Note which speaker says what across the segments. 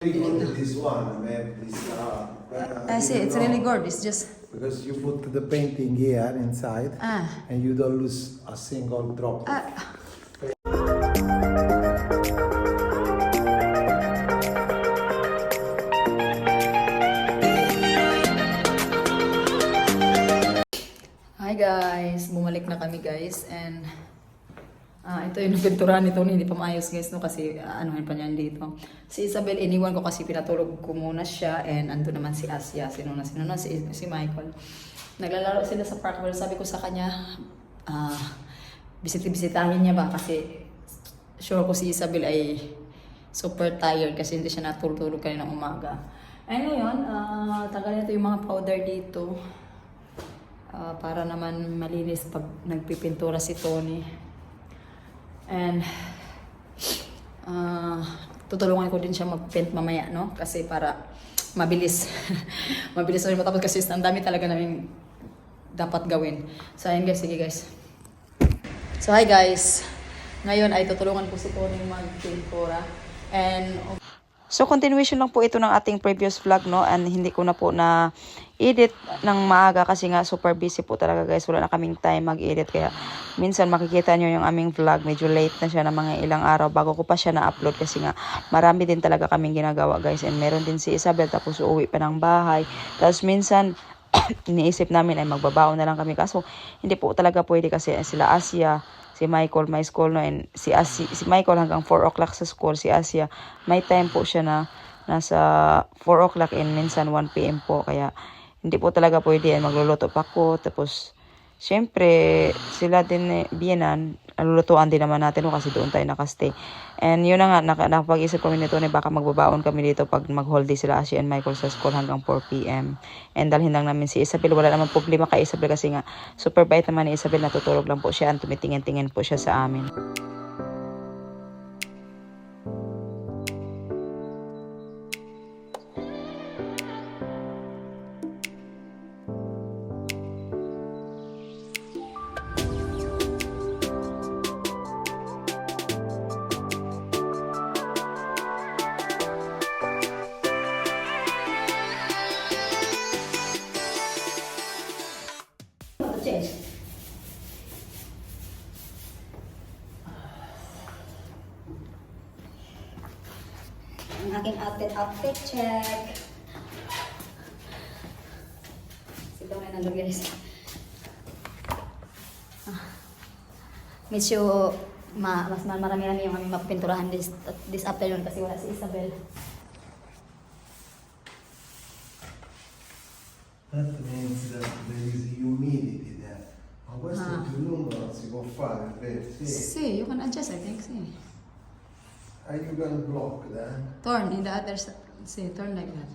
Speaker 1: Good, this one, man.
Speaker 2: I see, it's really good. It's just
Speaker 1: Because you put the painting here inside and you don't lose a single drop.
Speaker 2: Hi guys, bumalik na kami guys and ito yung nagpinturahan nito, hindi pa maayos guys no kasi anuhin pa niyan dito. Si Isabel iniwan ko kasi pinatulog ko muna siya and ando naman si Asia, sino na si Michael. Naglalaro sila sa park, pero sabi ko sa kanya bisitahin niya ba kasi sure ko si Isabel ay super tired kasi hindi siya natulog kanina umaga. And ngayon, tagal nito yung mga powder dito. Para naman malinis pag nagpipintura si Tony. And tutulungan ko din siya mag-paint mamaya, no? Kasi para mabilis. Mabilis na rin matapos kasi ang dami talaga namin dapat gawin. So ayun guys, sige guys. So hi guys. Ngayon ay tutulungan ko si Tony mag-pintura. And so continuation lang po ito ng ating previous vlog, no? And hindi ko na po na edit ng maaga kasi nga super busy po talaga guys. Wala na kaming time mag-edit kaya minsan makikita nyo yung aming vlog. Medyo late na siya ng mga ilang araw bago ko pa siya na-upload kasi nga marami din talaga kaming ginagawa guys. And meron din si Isabel tapos uuwi pa ng bahay. Tapos minsan iniisip namin ay magbabaon na lang kami kaso hindi po talaga pwede kasi sila Asia, si Michael may school no, and si Michael hanggang 4 o'clock sa school, si Asia may time po siya na nasa 4 o'clock and minsan 1 PM po kaya hindi po talaga pwede yan. Magluluto pa ko tapos syempre sila din biyenan lulutuan din naman natin kasi doon tayo nakastay. And yun na nga nakapag-isip kami nito na baka magbabaon kami dito pag mag-holiday sila Asia and Michael sa school hanggang 4 PM. And dalhin lang namin si Isabel. Wala naman problema kay Isabel kasi nga super bait naman ni Isabel, natutulog lang po siya at tumitingin-tingin po siya sa amin. Ang aking outfit check. Sito na nalo guys. Medyo mas marami-rami yung aming mapinturahan this afternoon kasi wala si Isabel.
Speaker 1: That means that there is humidity there. Ma questo più lungo non si può fare, vero?
Speaker 2: See, you can adjust, I think. See.
Speaker 1: Are you gonna block that?
Speaker 2: Turn in the other side. See, turn like that.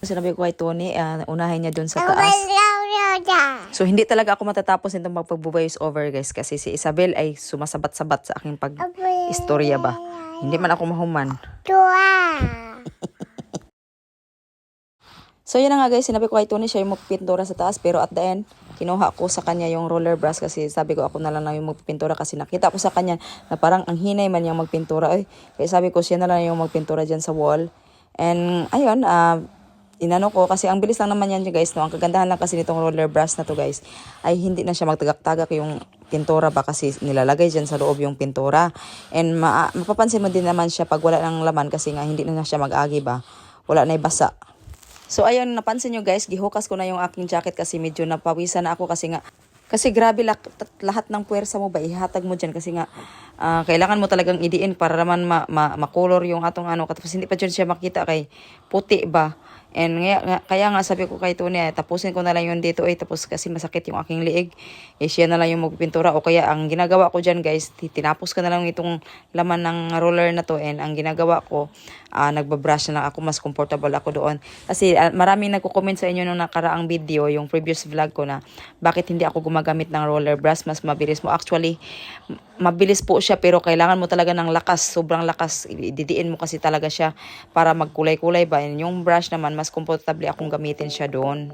Speaker 2: Sinabi ko kay Tony, unahin niya dun sa taas. So, hindi talaga ako matatapos nitong magpag-voice over, guys. Kasi si Isabel ay sumasabat-sabat sa aking pag-istorya ba. Hindi man ako mahuman. So, yun na nga guys. Sinabi ko kay Tony siya yung magpintura sa taas. Pero at the end, kinuha ko sa kanya yung roller brush kasi sabi ko ako na lang yung magpintura kasi nakita ko sa kanya na parang ang hinay man niyang magpintura. Kaya sabi ko siya na lang yung magpintura dyan sa wall. And ayun, inano ko kasi ang bilis lang naman yan guys. No? Ang kagandahan lang kasi nitong roller brush na to guys ay hindi na siya magtagak-tagak yung pintura ba kasi nilalagay dyan sa loob yung pintura. And mapapansin mo din naman siya pag wala ng laman kasi nga hindi na siya mag-agi ba. Wala na ibasa. So ayun, napansin nyo guys, gihukas ko na yung aking jacket kasi medyo napawisan na ako kasi grabe lahat ng puwersa mo ba ihatag mo dyan kasi nga kailangan mo talagang idiin para naman makolor yung atong ano tapos hindi pa dyan siya makita kay puti ba. And kaya nga sabi ko kay Tony, tapusin ko na lang yun dito tapos kasi masakit yung aking liig. Siya na lang yung magpintura o kaya ang ginagawa ko dyan guys, tinapos ko na lang itong laman ng roller na to and ang ginagawa ko, nagbabrush na lang ako, mas comfortable ako doon. Kasi maraming nagko-comment sa inyo nung nakaraang video, yung previous vlog ko na bakit hindi ako gumagamit ng roller brush, mas mabilis mo. Actually, mabilis po siya pero kailangan mo talaga ng lakas, sobrang lakas. Didiin mo kasi talaga siya para magkulay-kulay ba. And yung brush naman, mas komportable akong gamitin siya doon.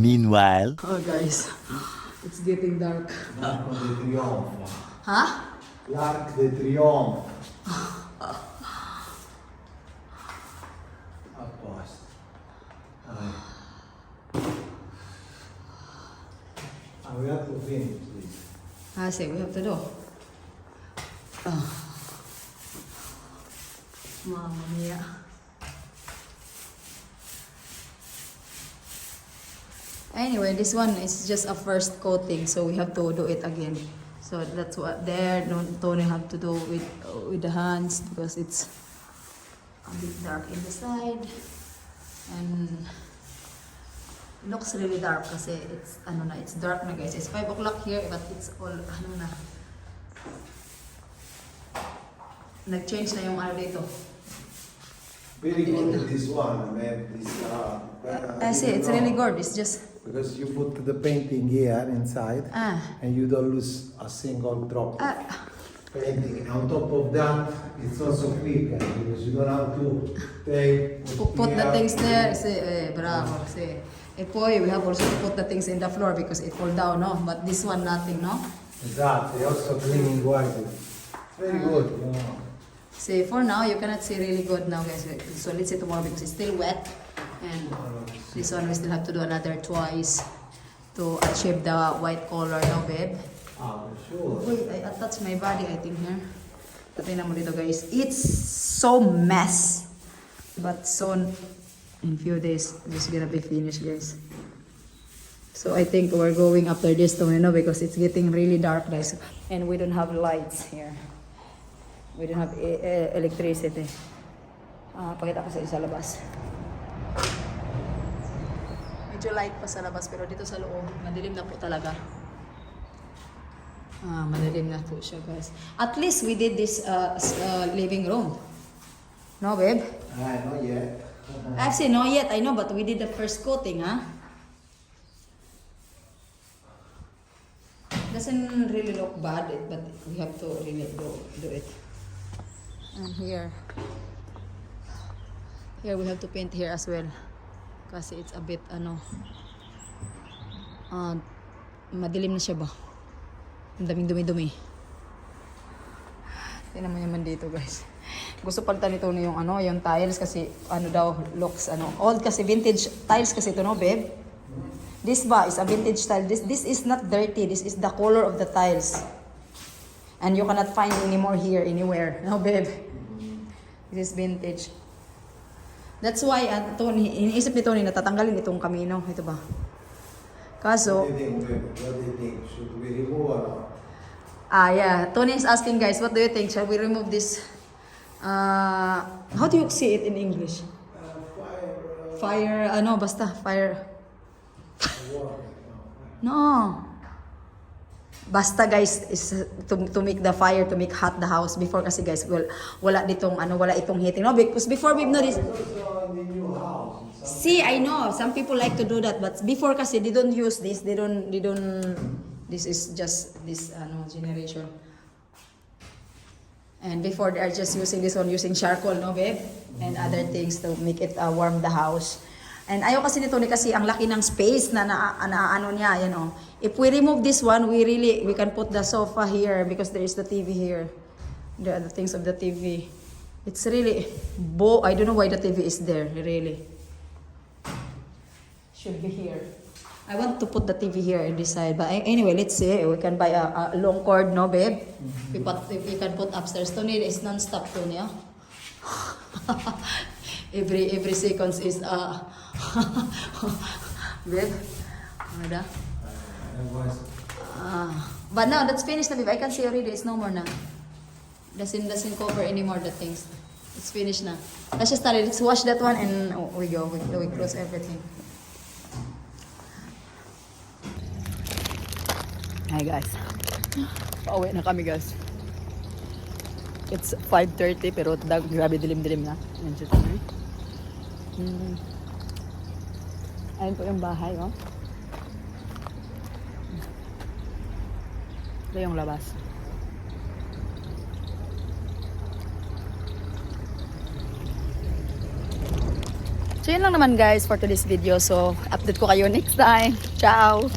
Speaker 3: Meanwhile,
Speaker 2: Oh guys, it's getting dark.
Speaker 1: L'arco di trionfo.
Speaker 2: Huh?
Speaker 1: L'arc de trionfo. A posto. Dai. We have to finish this.
Speaker 2: I say we have to do. Oh. Mamma mia. Anyway, this one is just a first coating, so we have to do it again. So that's what there. Don't have to do with the hands because it's a bit dark in the side and looks really dark kasi it's it's dark na guys. It's 5 o'clock here but it's all nag-change na yung dito.
Speaker 1: Very good this one, man. This,
Speaker 2: I see, it's really good. It's just
Speaker 1: because you put the painting here inside and you don't lose a single drop of painting. On top of that, it's also quicker because you don't have to take
Speaker 2: put the things there. See, bravo. See. E poi we have also to put the things in the floor because it fall down, no? But this one, nothing, no?
Speaker 1: Exactly, also cleaning white. Very good, you know.
Speaker 2: See, for now, you cannot see really good now, guys. So let's see tomorrow because it's still wet. And this one we still have to do another twice to achieve the white color, no, babe?
Speaker 1: Ah, for sure.
Speaker 2: Wait, I attached my body, I think, here. Tingnan mo dito, guys. It's so mess. But soon, in few days, it's gonna be finished, guys. So I think we're going after this tomorrow, because it's getting really dark, guys. And we don't have lights here. We don't have electricity. Pakita ko sa labas. Medyo light pa sa labas, pero dito sa loob, madilim na po talaga. Madilim na po siya, guys. At least we did this living room. No, babe?
Speaker 1: Not yet.
Speaker 2: Actually, not yet, I know, but we did the first coating, huh? Doesn't really look bad, but we have to really do it. And here we have to paint here as well. Kasi it's a bit, madilim na siya ba? Ang daming dumi-dumi. Tingnan mo naman dito, guys. Gusto palitan nito yung yung tiles kasi looks old kasi vintage tiles kasi ito, no, babe? This ba is a vintage tile. This is not dirty. This is the color of the tiles. And you cannot find anymore here anywhere. No, babe? This is vintage. That's why iniisip ni Tony na tatanggalin itong kamino. Ito ba? Kaso,
Speaker 1: What do you think, babe? What do you think? Should we remove or not?
Speaker 2: yeah. Tony is asking, guys, what do you think? Shall we remove this? How do you see it in English? Fire, basta, fire. No. Basta, guys, is to make the fire, to make hot the house. Before kasi, guys, wala itong heating. No, because before we've noticed.
Speaker 1: Also in the new house.
Speaker 2: See, I know some people like to do that, but before kasi they don't use this. They don't. This is just this generation. And before they are just using this one, using charcoal, no, babe, and other things to make it warm the house. And ayaw kasi nito kasi ang laki ng space na niya, If we remove this one, we can put the sofa here because there is the TV here. The things of the TV. It's really I don't know why the TV is there, really. Should be here. I want to put the TV here on this side. But anyway, let's see. We can buy a long cord, no, babe? We can put upstairs. Tony is non-stop, Tony, yeah? every seconds is babe. Ada? But now that's finished na, babe. I can see already. It's no more na. Doesn't cover anymore the things. It's finished na. Let's just start it. Let's wash that one and we go. We close everything. Hi guys. Pauwi na kami, guys. It's 5:30 pero grabe dilim-dilim na. Yan siya tayo. Ayun po yung bahay, oh. Ito yung labas. So yun lang naman guys for today's video. So update ko kayo next time. Ciao!